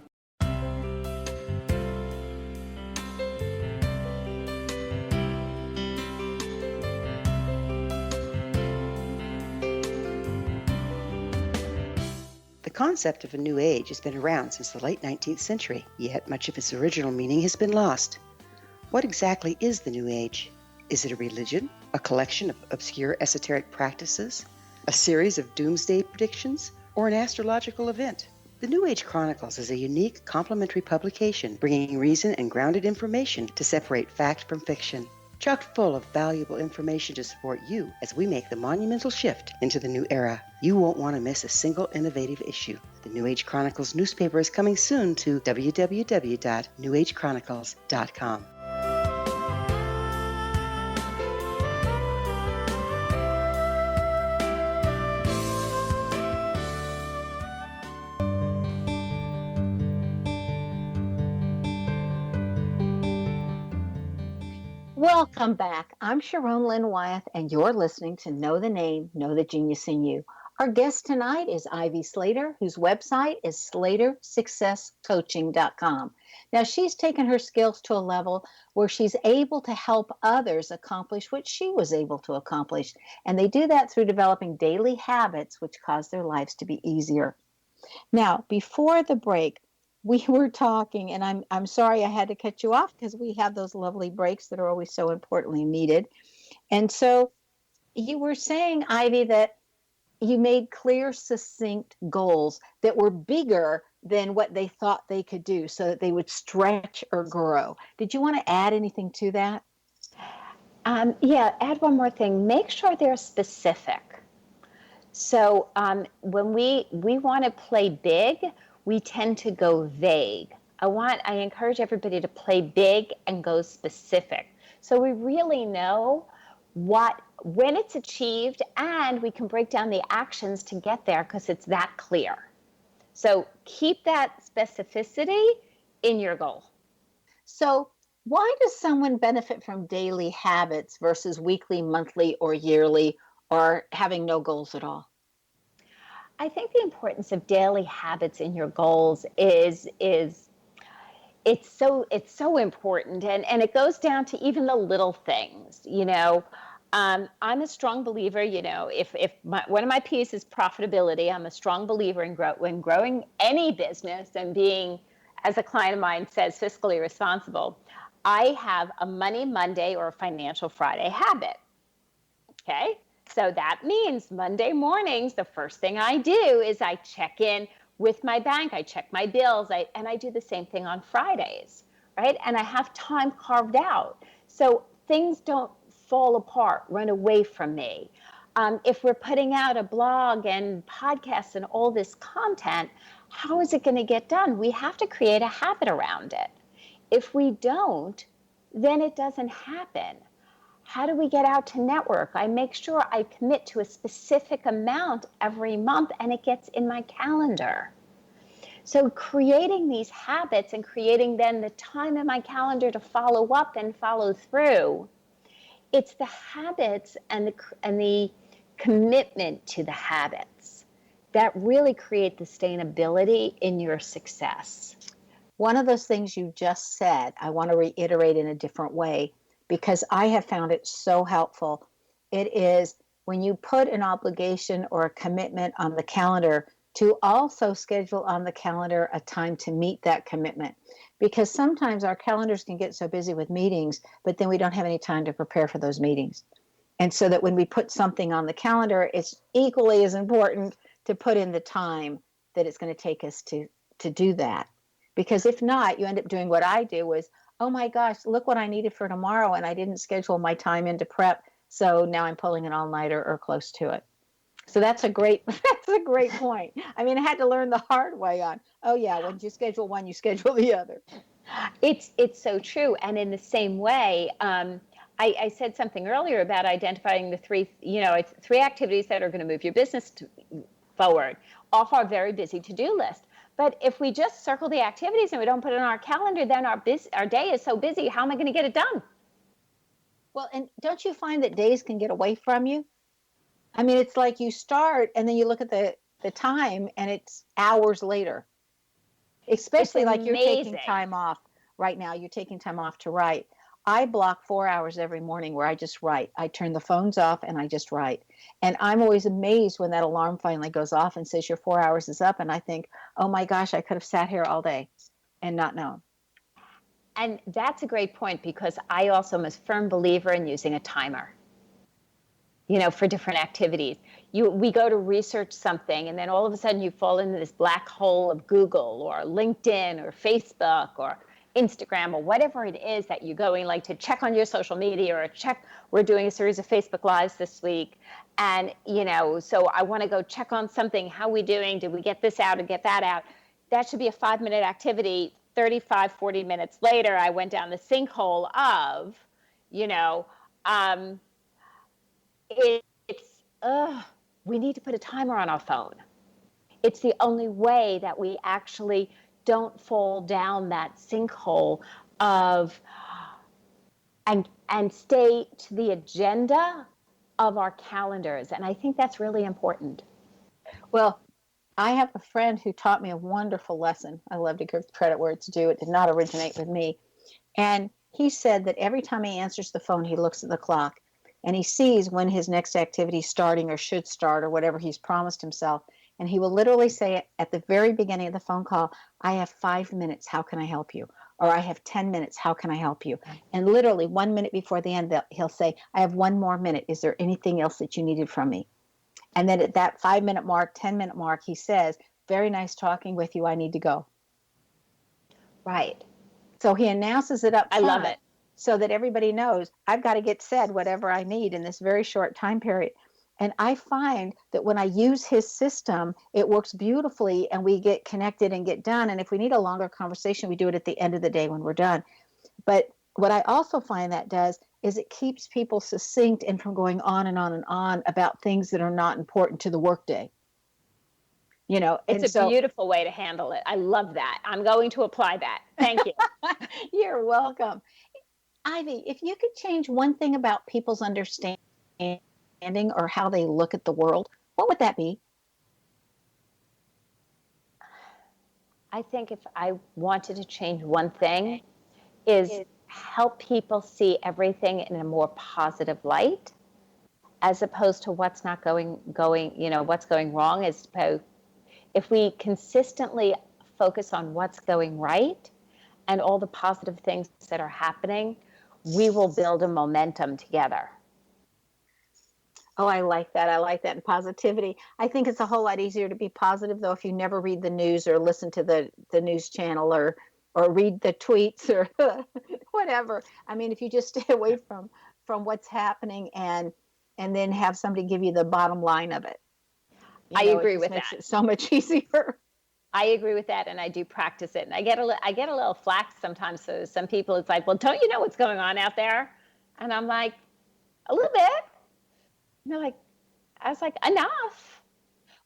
The concept of a new age has been around since the late 19th century, yet much of its original meaning has been lost. What exactly is the new age? Is it a religion, a collection of obscure esoteric practices, a series of doomsday predictions, or an astrological event? The New Age Chronicles is a unique complementary publication bringing reason and grounded information to separate fact from fiction. chock full of valuable information to support you as we make the monumental shift into the new era. You won't want to miss a single innovative issue. The New Age Chronicles newspaper is coming soon to www.newagechronicles.com. Welcome back. I'm Sharon Lynn Wyeth, and you're listening to Know the Name, Know the Genius in You. Our guest tonight is Ivy Slater, whose website is slatersuccesscoaching.com. Now, she's taken her skills to a level where she's able to help others accomplish what she was able to accomplish. And they do that through developing daily habits which cause their lives to be easier. Now, before the break, we were talking, and I'm sorry I had to cut you off because we have those lovely breaks that are always so importantly needed. And so you were saying, Ivy, that you made clear, succinct goals that were bigger than what they thought they could do so that they would stretch or grow. Did you want to add anything to that? Yeah, add one more thing. Make sure they're specific. So when we want to play big, we tend to go vague. I encourage everybody to play big and go specific. So we really know when it's achieved, and we can break down the actions to get there because it's that clear. So keep that specificity in your goal. So why does someone benefit from daily habits versus weekly, monthly, or yearly, or having no goals at all? I think the importance of daily habits in your goals is it's so important, and it goes down to even the little things. I'm a strong believer. If one of my P's is profitability, I'm a strong believer in when growing any business and being, as a client of mine says, fiscally responsible. I have a Money Monday or a Financial Friday habit. Okay. So that means Monday mornings, the first thing I do is I check in with my bank. I check my bills. And I do the same thing on Fridays, right? And I have time carved out. So things don't fall apart, run away from me. If we're putting out a blog and podcasts and all this content, how is it going to get done? We have to create a habit around it. If we don't, then it doesn't happen. How do we get out to network? I make sure I commit to a specific amount every month and it gets in my calendar. So creating these habits and creating then the time in my calendar to follow up and follow through, it's the habits and the commitment to the habits that really create the sustainability in your success. One of those things you just said, I want to reiterate in a different way, because I have found it so helpful. It is when you put an obligation or a commitment on the calendar to also schedule on the calendar a time to meet that commitment. Because sometimes our calendars can get so busy with meetings, but then we don't have any time to prepare for those meetings. And so that when we put something on the calendar, it's equally as important to put in the time that it's going to take us to do that. Because if not, you end up doing what I do is, oh my gosh, look what I needed for tomorrow, and I didn't schedule my time into prep, so now I'm pulling an all-nighter or close to it. So that's a great point. I mean, I had to learn the hard way on, oh yeah, when you schedule one, you schedule the other. It's so true. And in the same way, I said something earlier about identifying the three activities that are going to move your business forward off our very busy to-do list. But if we just circle the activities and we don't put it on our calendar, then our day is so busy. How am I going to get it done? Well, and don't you find that days can get away from you? I mean, it's like you start and then you look at the time and it's hours later. Especially like you're taking time off right now. You're taking time off to write. I block 4 hours every morning where I just write. I turn the phones off and I just write. And I'm always amazed when that alarm finally goes off and says your 4 hours is up. And I think, oh my gosh, I could have sat here all day and not known. And that's a great point, because I also am a firm believer in using a timer, for different activities. We go to research something and then all of a sudden you fall into this black hole of Google or LinkedIn or Facebook Instagram or whatever it is that you're going, like to check on your social media or we're doing a series of Facebook Lives this week. And, so I want to go check on something. How are we doing? Did we get this out or get that out? That should be a 5-minute activity. 35, 40 minutes later, I went down the sinkhole of, we need to put a timer on our phone. It's the only way that we actually don't fall down that sinkhole of and stay to the agenda of our calendars. And I think that's really important. Well, I have a friend who taught me a wonderful lesson. I love to give credit where it's due. It did not originate with me. And he said that every time he answers the phone, he looks at the clock and he sees when his next activity is starting or should start or whatever he's promised himself. And he will literally say at the very beginning of the phone call, I have 5 minutes. How can I help you? Or I have 10 minutes. How can I help you? And literally 1 minute before the end, he'll say, I have 1 more minute. Is there anything else that you needed from me? And then at that 5-minute mark, 10-minute mark, he says, very nice talking with you. I need to go. Right. So he announces it up front. I love it. So that everybody knows I've got to get said whatever I need in this very short time period. And I find that when I use his system, it works beautifully and we get connected and get done. And if we need a longer conversation, we do it at the end of the day when we're done. But what I also find that does is it keeps people succinct and from going on and on and on about things that are not important to the workday. It's a beautiful way to handle it. I love that. I'm going to apply that. Thank you. You're welcome. Ivy, if you could change one thing about people's understanding or how they look at the world, what would that be? I think if I wanted to change one thing is help people see everything in a more positive light, as opposed to what's not going, what's going wrong. As opposed, if we consistently focus on what's going right and all the positive things that are happening, we will build a momentum together. Oh, I like that. I like that. And positivity. I think it's a whole lot easier to be positive, though, if you never read the news or listen to the news channel or read the tweets or whatever. I mean, if you just stay away from what's happening and then have somebody give you the bottom line of it. I agree with that. Makes it so much easier. I agree with that, and I do practice it. And I get a little flack sometimes. So some people, it's like, well, don't you know what's going on out there? And I'm like, a little bit. I was like, enough.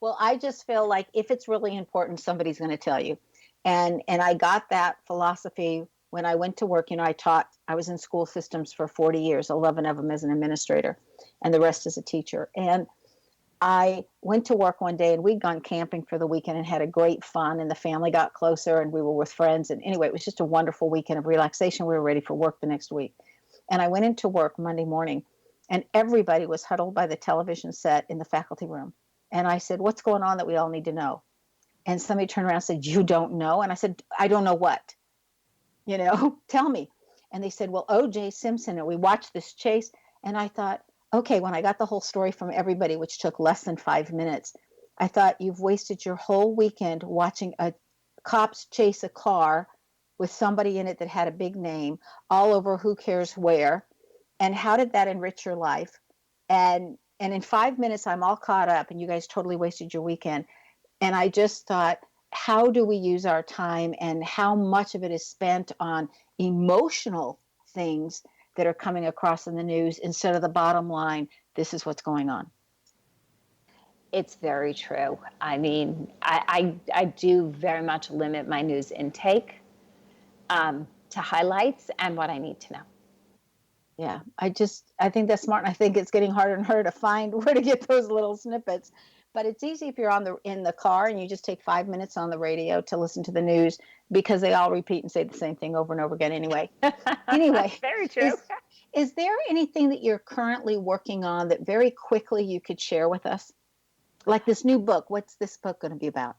Well, I just feel like if it's really important, somebody's going to tell you. And I got that philosophy when I went to work. I was in school systems for 40 years, 11 of them as an administrator, and the rest as a teacher. And I went to work one day and we'd gone camping for the weekend and had a great fun, and the family got closer and we were with friends. And anyway, it was just a wonderful weekend of relaxation. We were ready for work the next week. And I went into work Monday morning and everybody was huddled by the television set in the faculty room. And I said, what's going on that we all need to know? And somebody turned around and said, you don't know? And I said, I don't know what, tell me. And they said, well, O.J. Simpson, and we watched this chase. And I thought, okay, when I got the whole story from everybody, which took less than 5 minutes, I thought, you've wasted your whole weekend watching cops chase a car with somebody in it that had a big name all over who cares where. And how did that enrich your life? And in 5 minutes, I'm all caught up and you guys totally wasted your weekend. And I just thought, how do we use our time and how much of it is spent on emotional things that are coming across in the news instead of the bottom line, this is what's going on. It's very true. I mean, I do very much limit my news intake to highlights and what I need to know. Yeah, I think that's smart. And I think it's getting harder and harder to find where to get those little snippets. But it's easy if you're in the car and you just take 5 minutes on the radio to listen to the news, because they all repeat and say the same thing over and over again anyway. Anyway, very true. Is there anything that you're currently working on that very quickly you could share with us? Like this new book. What's this book going to be about?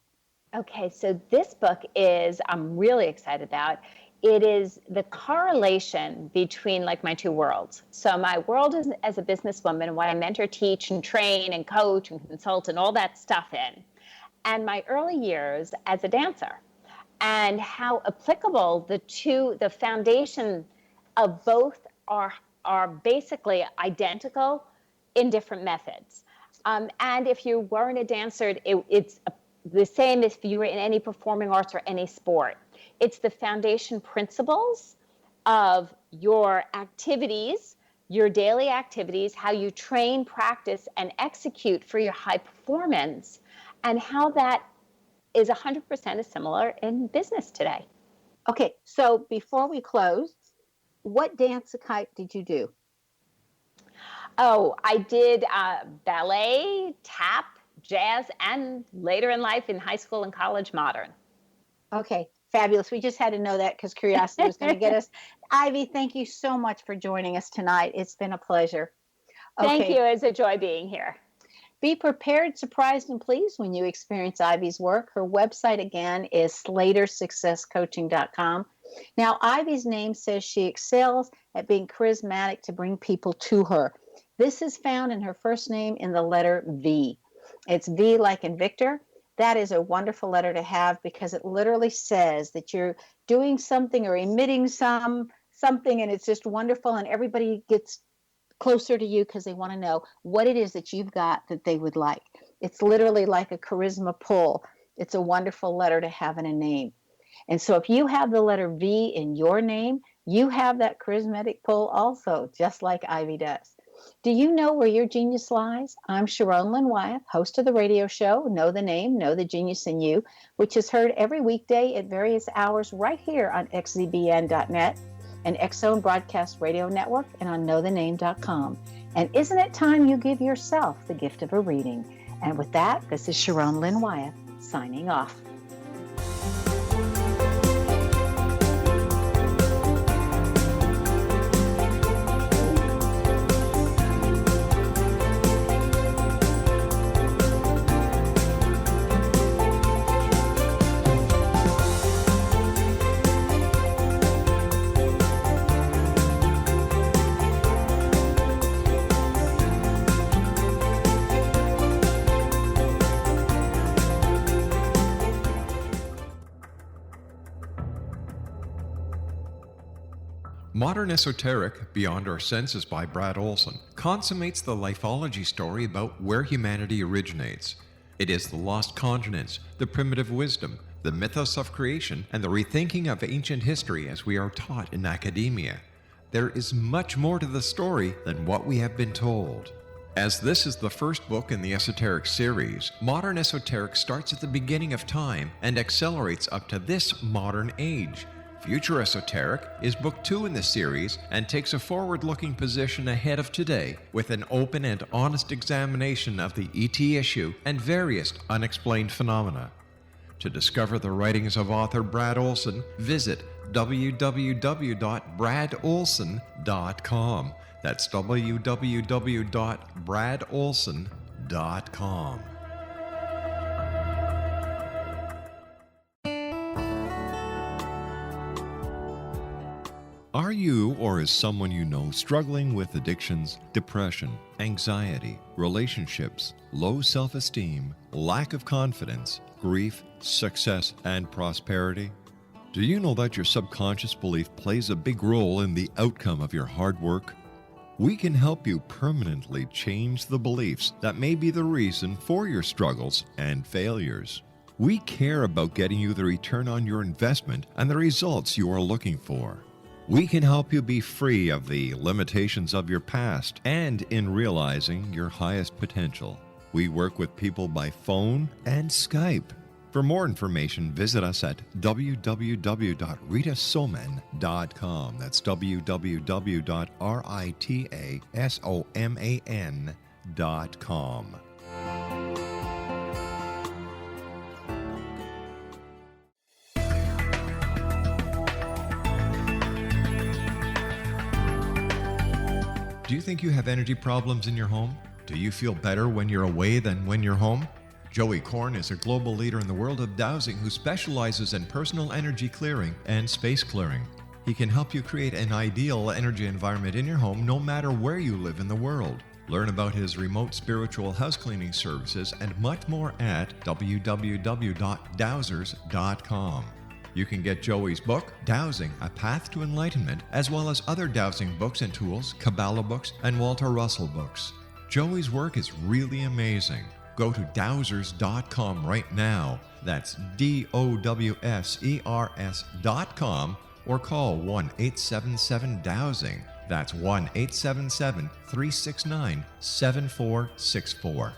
Okay, so this book I'm really excited about. It is the correlation between my two worlds. So my world is as a businesswoman and what I mentor, teach, and train, and coach, and consult, and all that stuff in. And my early years as a dancer. and how applicable the foundation of both are basically identical in different methods. And if you weren't a dancer, it's the same if you were in any performing arts or any sport. It's the foundation principles of your activities, your daily activities, how you train, practice, and execute for your high performance, and how that is 100% similar in business today. Okay, so before we close, what dance type did you do? Oh, I did ballet, tap, jazz, and later in life in high school and college, modern. Okay, fabulous. We just had to know that because curiosity was going to get us. Ivy, thank you so much for joining us tonight. It's been a pleasure. Thank you. It's a joy being here. Be prepared, surprised, and pleased when you experience Ivy's work. Her website, again, is slatersuccesscoaching.com. Now, Ivy's name says she excels at being charismatic to bring people to her. This is found in her first name in the letter V. It's V like in Victor. That is a wonderful letter to have because it literally says that you're doing something or emitting something, and it's just wonderful, and everybody gets closer to you because they want to know what it is that you've got that they would like. It's literally like a charisma pull. It's a wonderful letter to have in a name. And so if you have the letter V in your name, you have that charismatic pull also, just like Ivy does. Do you know where your genius lies? I'm Sharon Lynn Wyeth, host of the radio show, Know the Name, Know the Genius in You, which is heard every weekday at various hours right here on xzbn.net. and X-Zone Broadcast Radio Network, and on knowthename.com. And isn't it time you give yourself the gift of a reading? And with that, this is Sharon Lynn Wyeth signing off. Modern Esoteric, Beyond Our Senses by Brad Olson, consummates the lifology story about where humanity originates. It is the lost continents, the primitive wisdom, the mythos of creation, and the rethinking of ancient history as we are taught in academia. There is much more to the story than what we have been told. As this is the first book in the Esoteric series, Modern Esoteric starts at the beginning of time and accelerates up to this modern age. Future Esoteric is book 2 in the series and takes a forward-looking position ahead of today with an open and honest examination of the ET issue and various unexplained phenomena. To discover the writings of author Brad Olson, visit www.bradolson.com. That's www.bradolson.com. Are you or is someone you know struggling with addictions, depression, anxiety, relationships, low self-esteem, lack of confidence, grief, success, and prosperity? Do you know that your subconscious belief plays a big role in the outcome of your hard work? We can help you permanently change the beliefs that may be the reason for your struggles and failures. We care about getting you the return on your investment and the results you are looking for. We can help you be free of the limitations of your past and in realizing your highest potential. We work with people by phone and Skype. For more information, visit us at www.ritasoman.com. That's www.ritasoman.com. Do you think you have energy problems in your home? Do you feel better when you're away than when you're home? Joey Korn is a global leader in the world of dowsing who specializes in personal energy clearing and space clearing. He can help you create an ideal energy environment in your home no matter where you live in the world. Learn about his remote spiritual house cleaning services and much more at www.dowsers.com. You can get Joey's book, Dowsing, A Path to Enlightenment, as well as other dowsing books and tools, Kabbalah books, and Walter Russell books. Joey's work is really amazing. Go to dowsers.com right now. That's DOWSERS.com, or call 1-877-DOWSING. That's 1-877-369-7464.